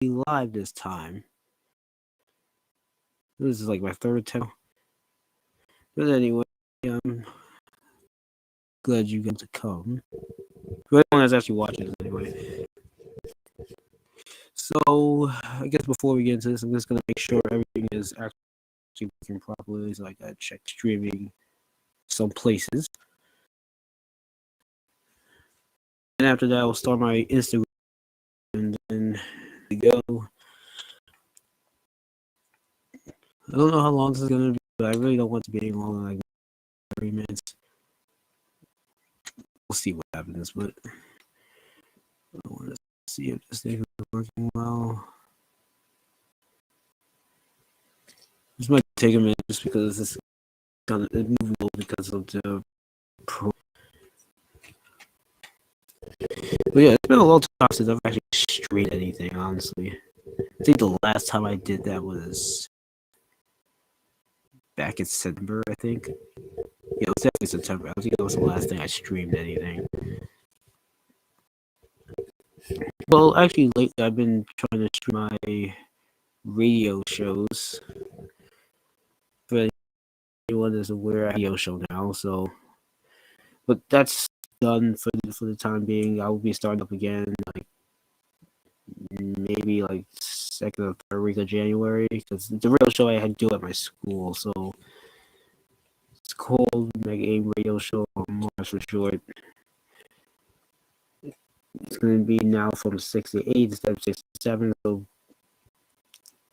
live this time. This is like my third time. But anyway, I'm glad you got to come. But everyone that's actually watching this anyway. So I guess before we get into this, I'm just gonna make sure everything is actually working properly. So I gotta check streaming some places. And after that, I'll start my Instagram and then we go. I don't know how long this is gonna be, but I really don't want to be any longer than like 30 minutes. We'll see what happens, but I want to see if this thing is working well. This might take a minute just because this kind of moving over because of the pro. But yeah, it's been a long time since I've actually streamed anything, honestly. I think the last time I did that was back in September, I think. Yeah, it was definitely September. I think that was the last thing I streamed anything. Well, actually, lately I've been trying to stream my radio shows. For anyone that's aware, I have a radio show now, so. But that's done for the time being. I will be starting up again, like maybe like second or third week of January, because the real show I had to do at my school, so it's called Mega Aim Radio Show, or Mars for short. It's going to be now from 6 to 8 instead of 6 to 7, so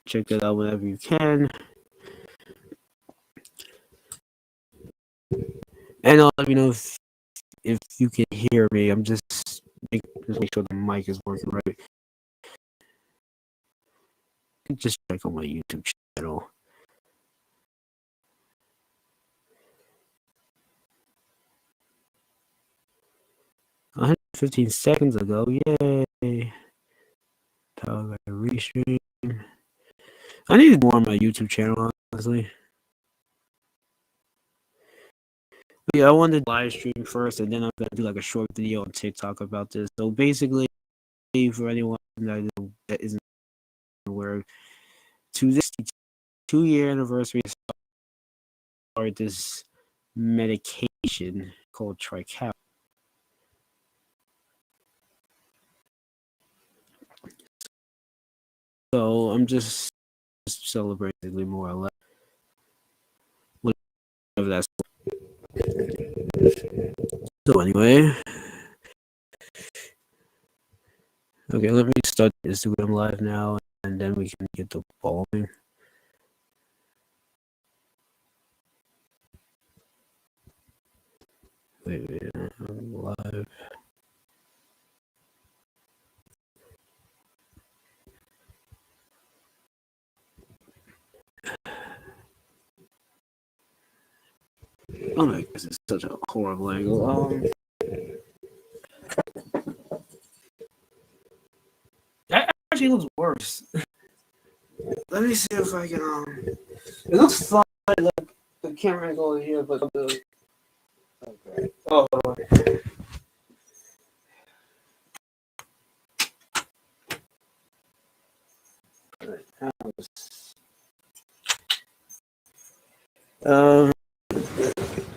check that out whenever you can. And I'll let me know if you can hear me. I'm just make sure the mic is working right. Just check on my YouTube channel. 115 seconds ago, yay! Power restream. I need more on my YouTube channel, honestly. But yeah, I wanted to live stream first, and then I'm gonna do like a short video on TikTok about this. So basically, for anyone that isn't aware, to this 2-year anniversary, I started this medication called Trikafta. So I'm just celebrating more or less. Whatever that's. So anyway. Okay, let me start Instagram live now, and then we can get the following. Wait, I'm live. Oh my goodness, it's such a horrible angle. That actually looks worse. Let me see if I can. It looks fine, like the camera angle here, but the. Okay. Oh.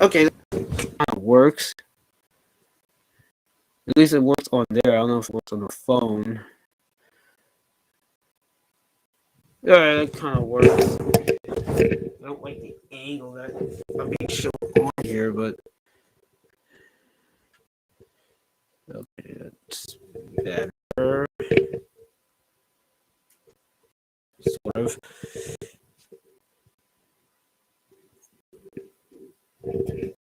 Okay, that kind of works. At least it works on there. I don't know if it works on the phone. Alright, that kind of works. I don't like the angle that I'm being shown on here, but okay, that's better. Sort of. Okay,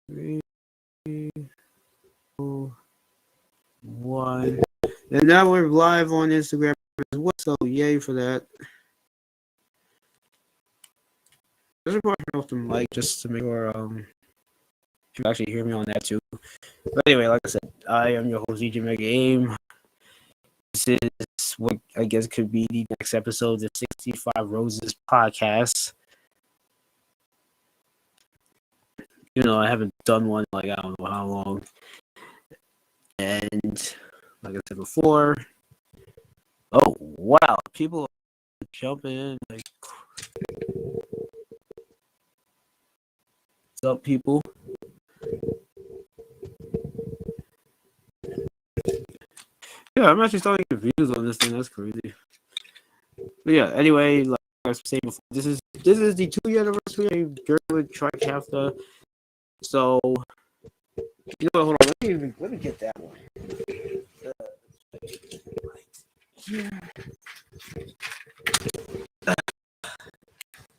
3, 2, 1. And now we're live on Instagram as well, so yay for that. There's a part off the mic just to make sure you actually hear me on that too. But anyway, like I said, I am your host, DJ Mega Aim. This is what I guess could be the next episode of the 65 Roses podcast. You know, I haven't done one like I don't know how long. And like I said before. Oh wow, people are jumping in like what's up, people? Yeah, I'm actually starting to get views on this thing. That's crazy. But yeah, anyway, like I was saying before, this is the 2-year anniversary of German Trikafta. So you know, hold on, let me get that one.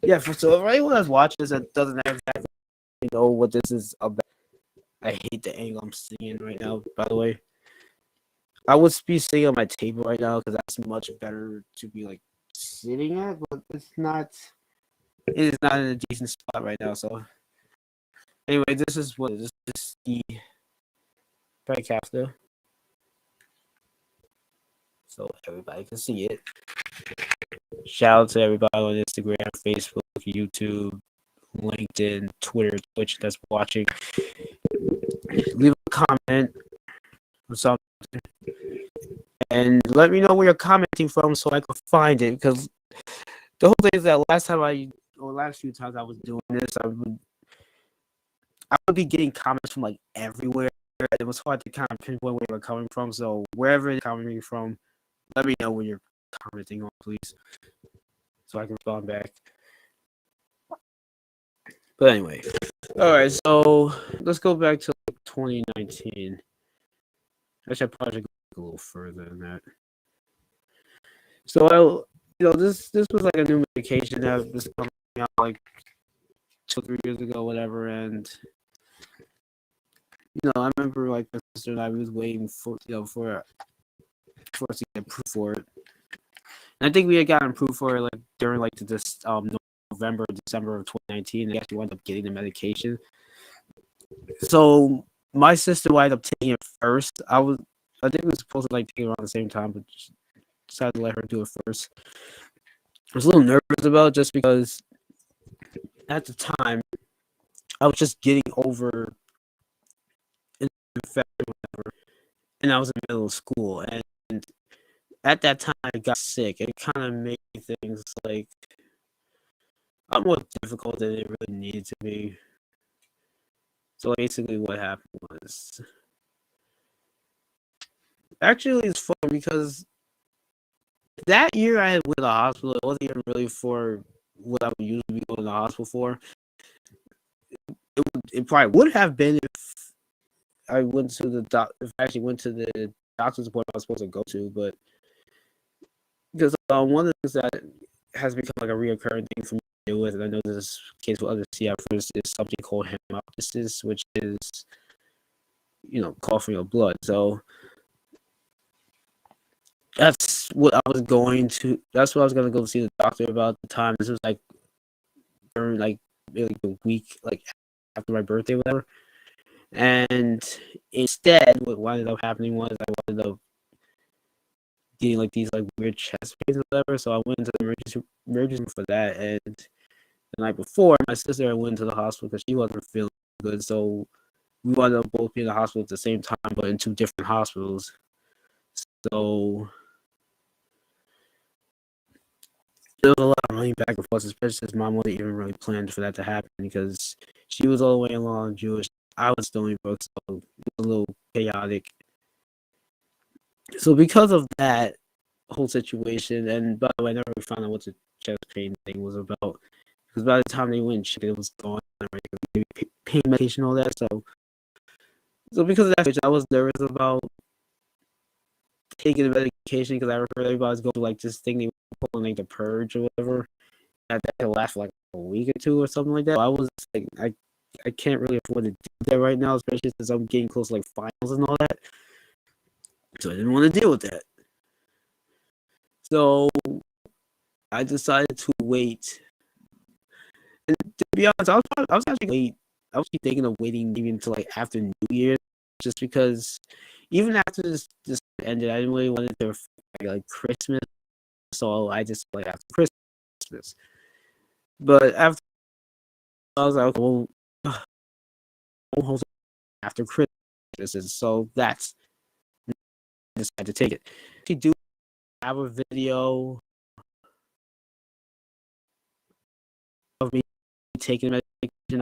Yeah, so for anyone that's watching this that doesn't exactly know what this is about, I hate the angle I'm seeing right now. By the way, I would be sitting on my table right now because that's much better to be like sitting at, but it's not. It is not in a decent spot right now. So anyway, this is what this is the Trikafta, so everybody can see it. Shout out to everybody on Instagram, Facebook, YouTube, LinkedIn, Twitter, Twitch that's watching. Leave a comment or something and let me know where you're commenting from so I can find it. Because the whole thing is that last few times I was doing this, I would be getting comments from like everywhere. It was hard to kind of pinpoint where they're coming from. So wherever you're coming from, let me know where you're commenting on, please, so I can respond back. But anyway, all right. So let's go back to 2019. Actually, I probably should go a little further than that. So this was like a new medication that was coming out like 2 3 years ago, whatever, and I remember like my sister and I was waiting for us to get approved for it. And I think we had gotten approved for it like during like this November, December of 2019. We actually wound up getting the medication. So my sister wound up taking it first. I think we were supposed to like take it around the same time, but decided to let her do it first. I was a little nervous about it just because at the time I was just getting over an infection, whatever, and I was in the middle of school. And at that time, I got sick. It kind of made things like a lot more difficult than it really needed to be. So basically, what happened was actually it's fun because that year I went to the hospital. It wasn't even really for what I would usually be going to the hospital for. It probably would have been if I went to if I actually went to the doctor's appointment I was supposed to go to, but because one of the things that has become like a reoccurring thing for me to deal with, and I know this is the case with other CFers, is something called hemoptysis, which is coughing of blood. So that's what I was going to. That's what I was going to go see the doctor about at the time. This was like during like maybe like the week like after my birthday, whatever. And instead, what ended up happening was I ended up getting like these like weird chest pains or whatever. So I went to the emergency room for that. And the night before, my sister went to the hospital because she wasn't feeling good. So we wound up both being in the hospital at the same time, but in two different hospitals. So there was a lot of running back and forth, especially since mom wasn't even really planned for that to happen because she was all the way in Long Jewish. I was Stony Brook, so it was a little chaotic. So because of that whole situation, and by the way, I never found out what the chest pain thing was about because by the time they went and checked, it was gone. Right? Pain medication, all that. So because of that, I was nervous about taking the medication because I remember everybody was going to like this thing they were calling like the purge or whatever. That could last for like a week or two or something like that. So I was like, I can't really afford to do that right now, especially since I'm getting close to like finals and all that. So I didn't want to deal with that. So I decided to wait. And to be honest, I was actually wait. I was thinking of waiting even until like after New Year's, just because even after this ended, I didn't really want it to like Christmas. So I just like after Christmas. But after I was like, well, after Christmas, so that's decided to take it. She do have a video of me taking medication, I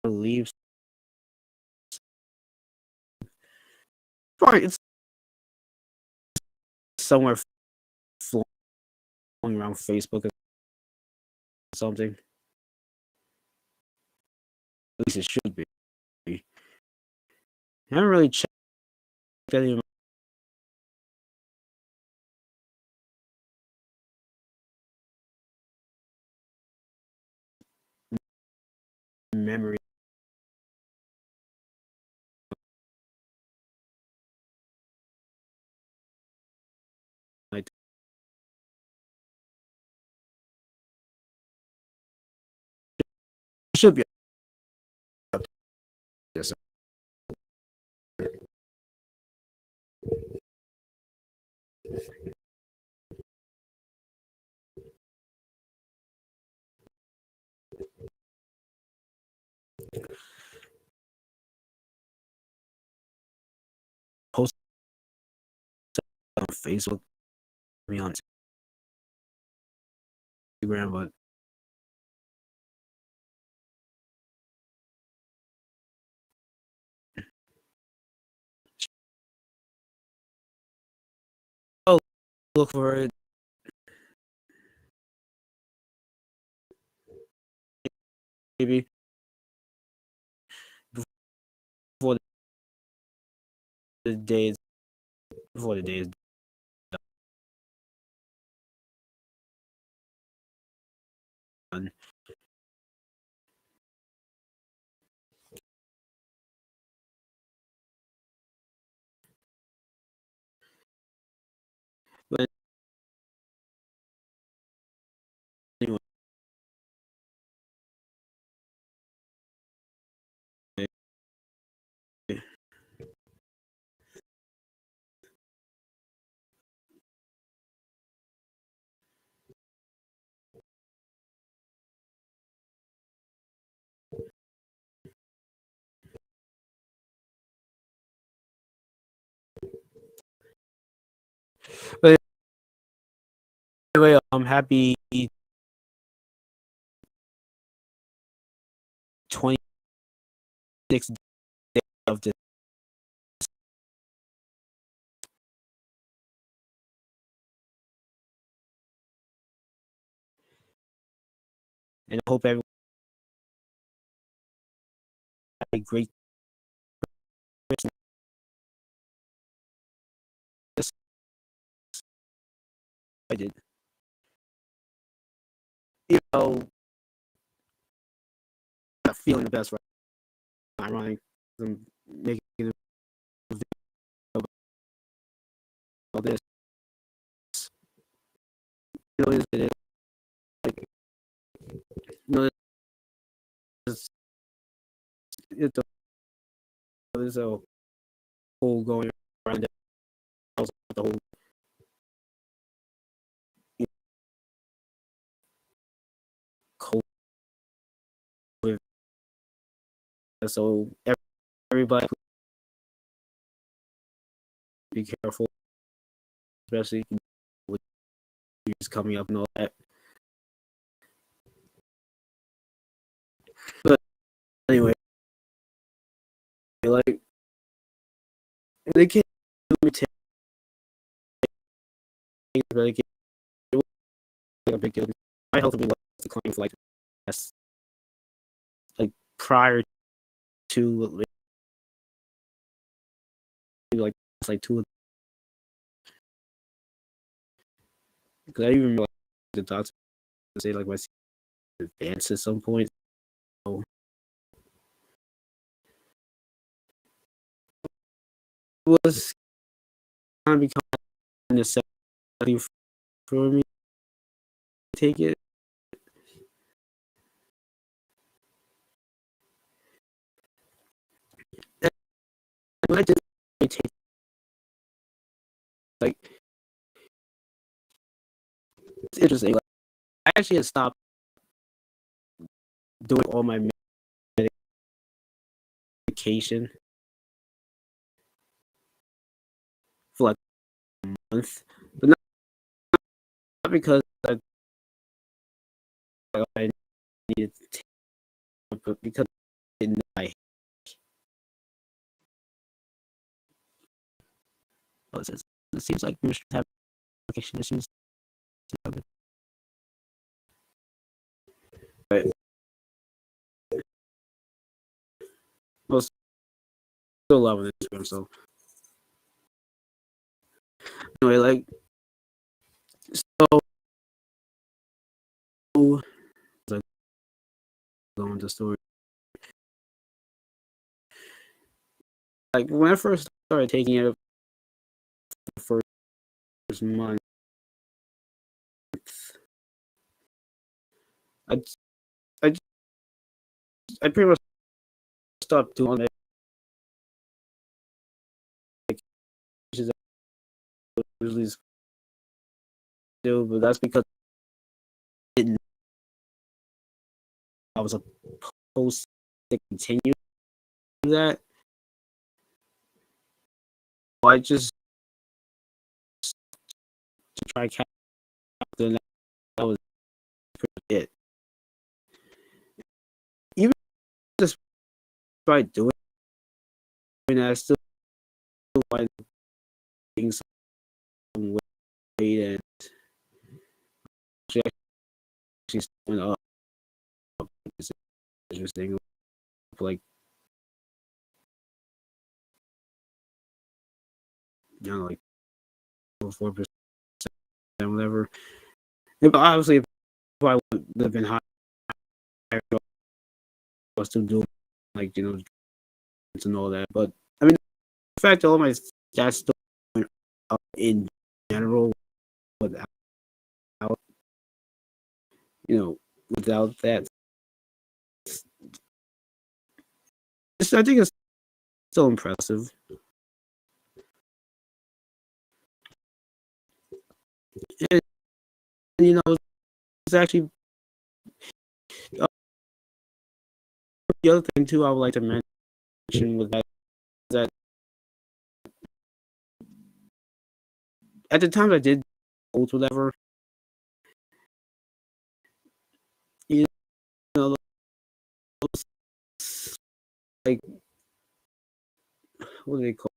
believe. Probably it's somewhere flowing around Facebook or something. At least it should be. I haven't really checked any of my memory. Like, it should be up there. So post on Facebook, me on Instagram, but oh, look for it. Maybe before the day is before the day is done. But anyway, but anyway, I'm happy 26 days of this, and I hope everyone had a great Christmas. I did. You know, not feeling the best right now. Ironic. I'm making a video about this. You know, it is like, you know, there's a whole going around the whole COVID. So everybody be careful, especially with years coming up and all that. But anyway, like they can't really take it, but like, it was like a big deal. My health had been declining for like past, like prior to like 2, because I even remember like, the doctor say like my advanced at some point. So it was kind of becoming a necessity for me to take it. And when I did take, like, it's interesting. Like, I actually had stopped doing all my medication for like month, but not because I needed to take it, but because I it seems like we should have application issues. But I'm still loving Instagram. So anyway, like so like going to story. Like when I first started taking it the first month, I I I pretty much stopped doing it. Like, I usually do, but that's because I was supposed to continue that. I just to try capture, and that was it. Even just by doing that, I still find things some weight and actually went up. It's interesting, like like 4%, whatever. Yeah, but obviously, if I would have been higher, I was still doing like and all that. But I mean, the fact that all my stats still went up in general without without that, I think it's still impressive. And it's actually uh, the other thing too. I would like to mention with that is that at the time I did goals, whatever, you know, like what do they call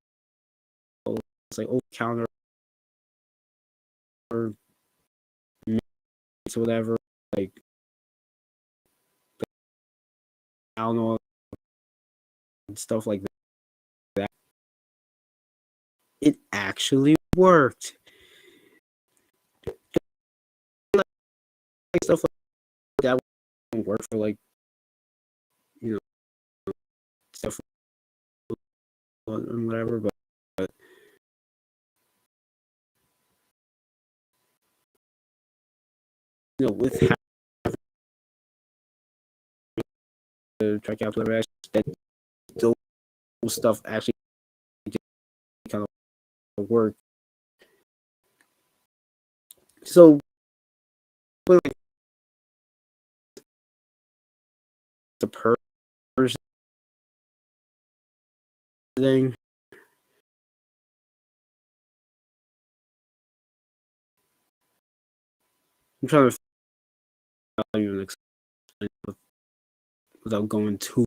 it? It's like over counter or whatever, like I don't know, stuff like that. It actually worked. Like stuff like that won't work for like you know stuff and whatever, but with the Trikafta whatever, that those stuff actually kind of work. So, but like the person thing, I'm trying to even explain without going too.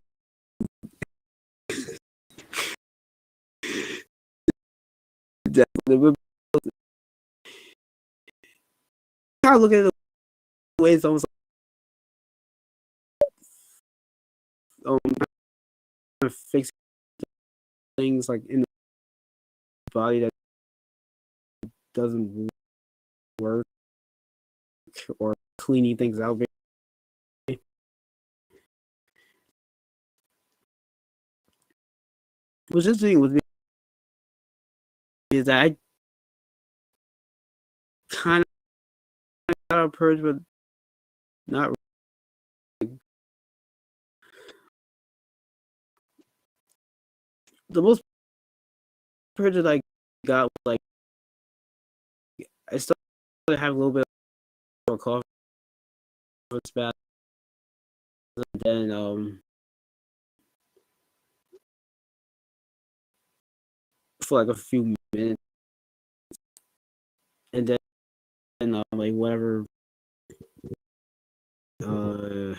Definitely, kind of look at it the way it's almost fixing things like in the body that doesn't work or cleaning things out. What's interesting with me is that I kind of got a purge, but not really. The most purge that I got was like I started to have a little bit of a cough spasm, and then for like a few minutes, and then like whatever uh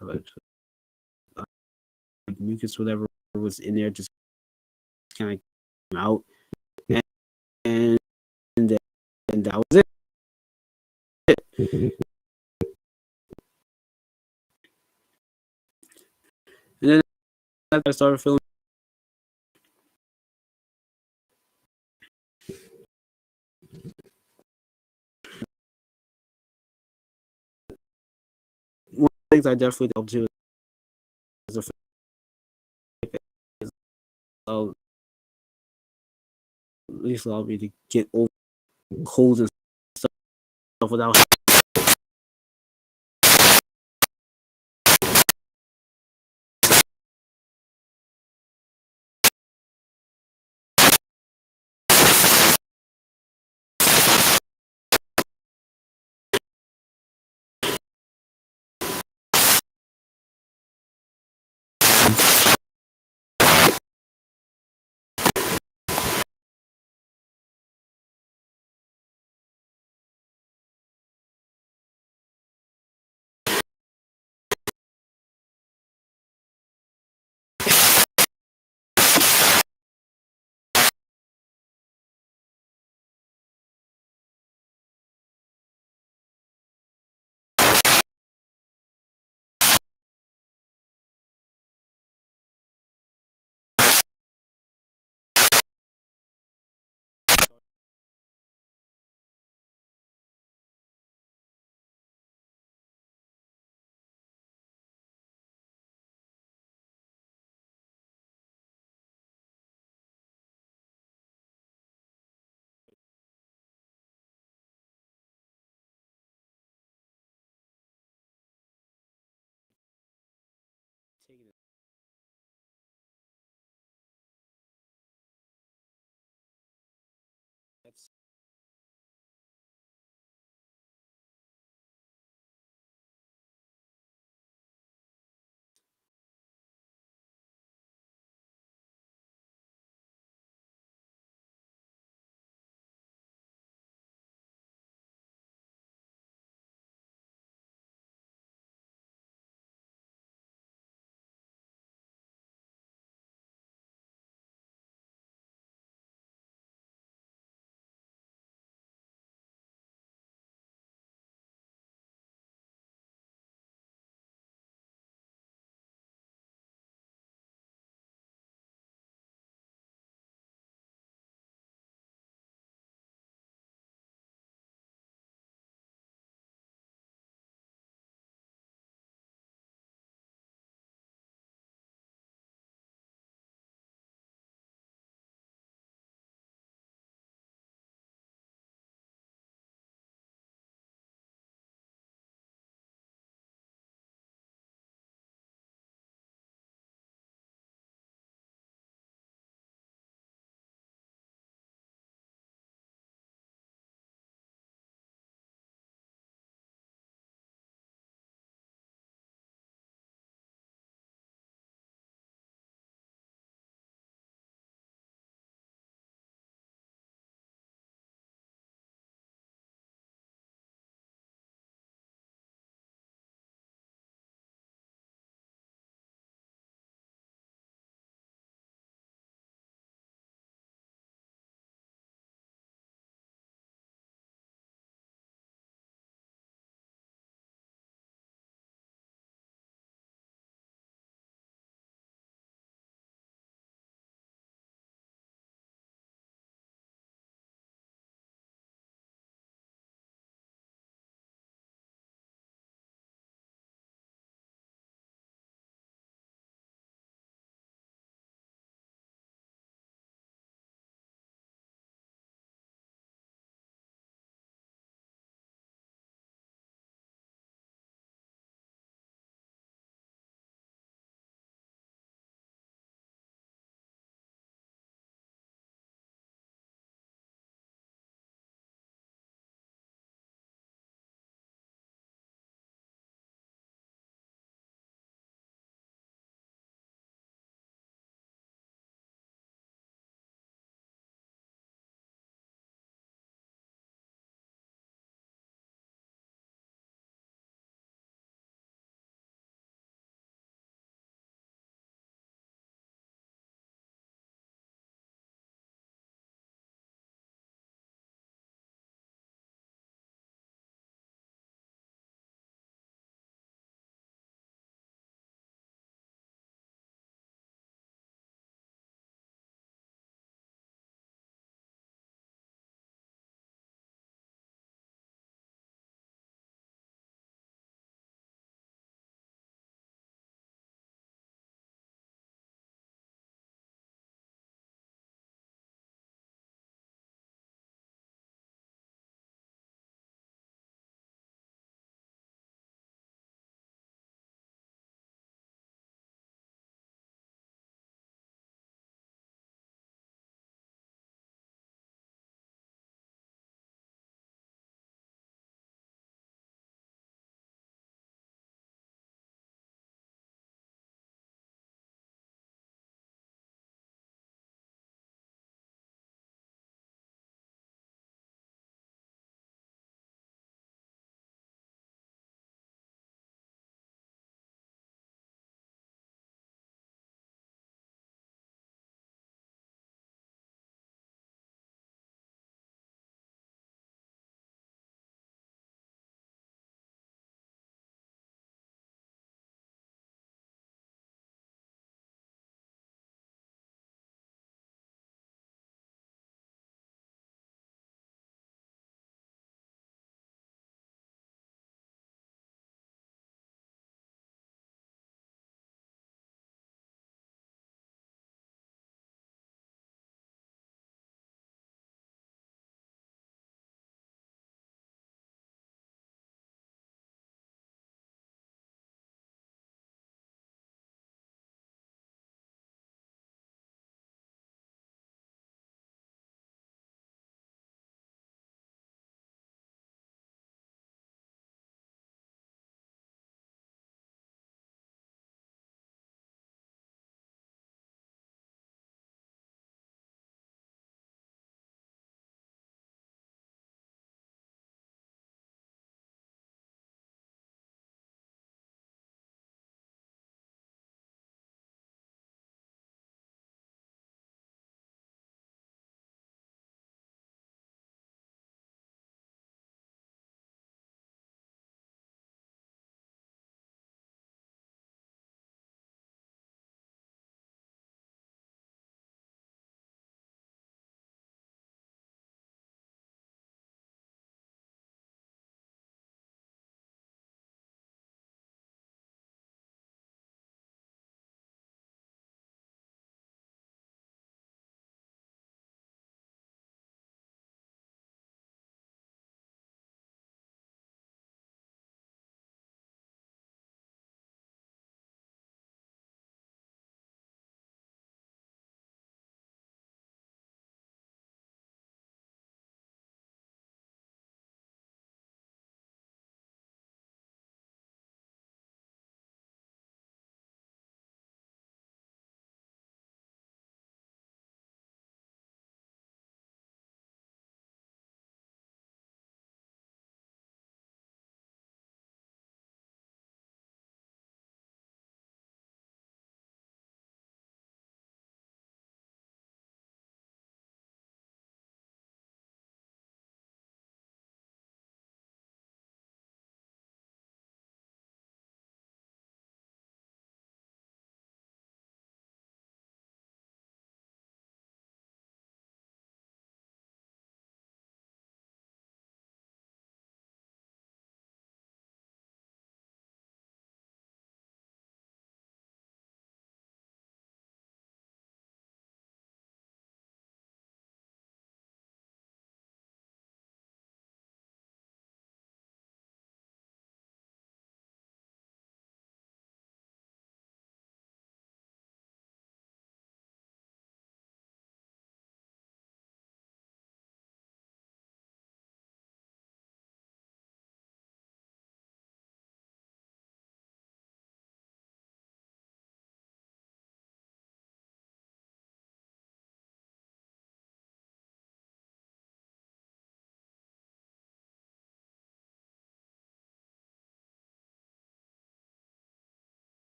like, mucus whatever was in there just kind of came out, and, and then that was it. And then I started feeling one of the things I definitely don't do is the fact that at least allow me to get over colds and stuff without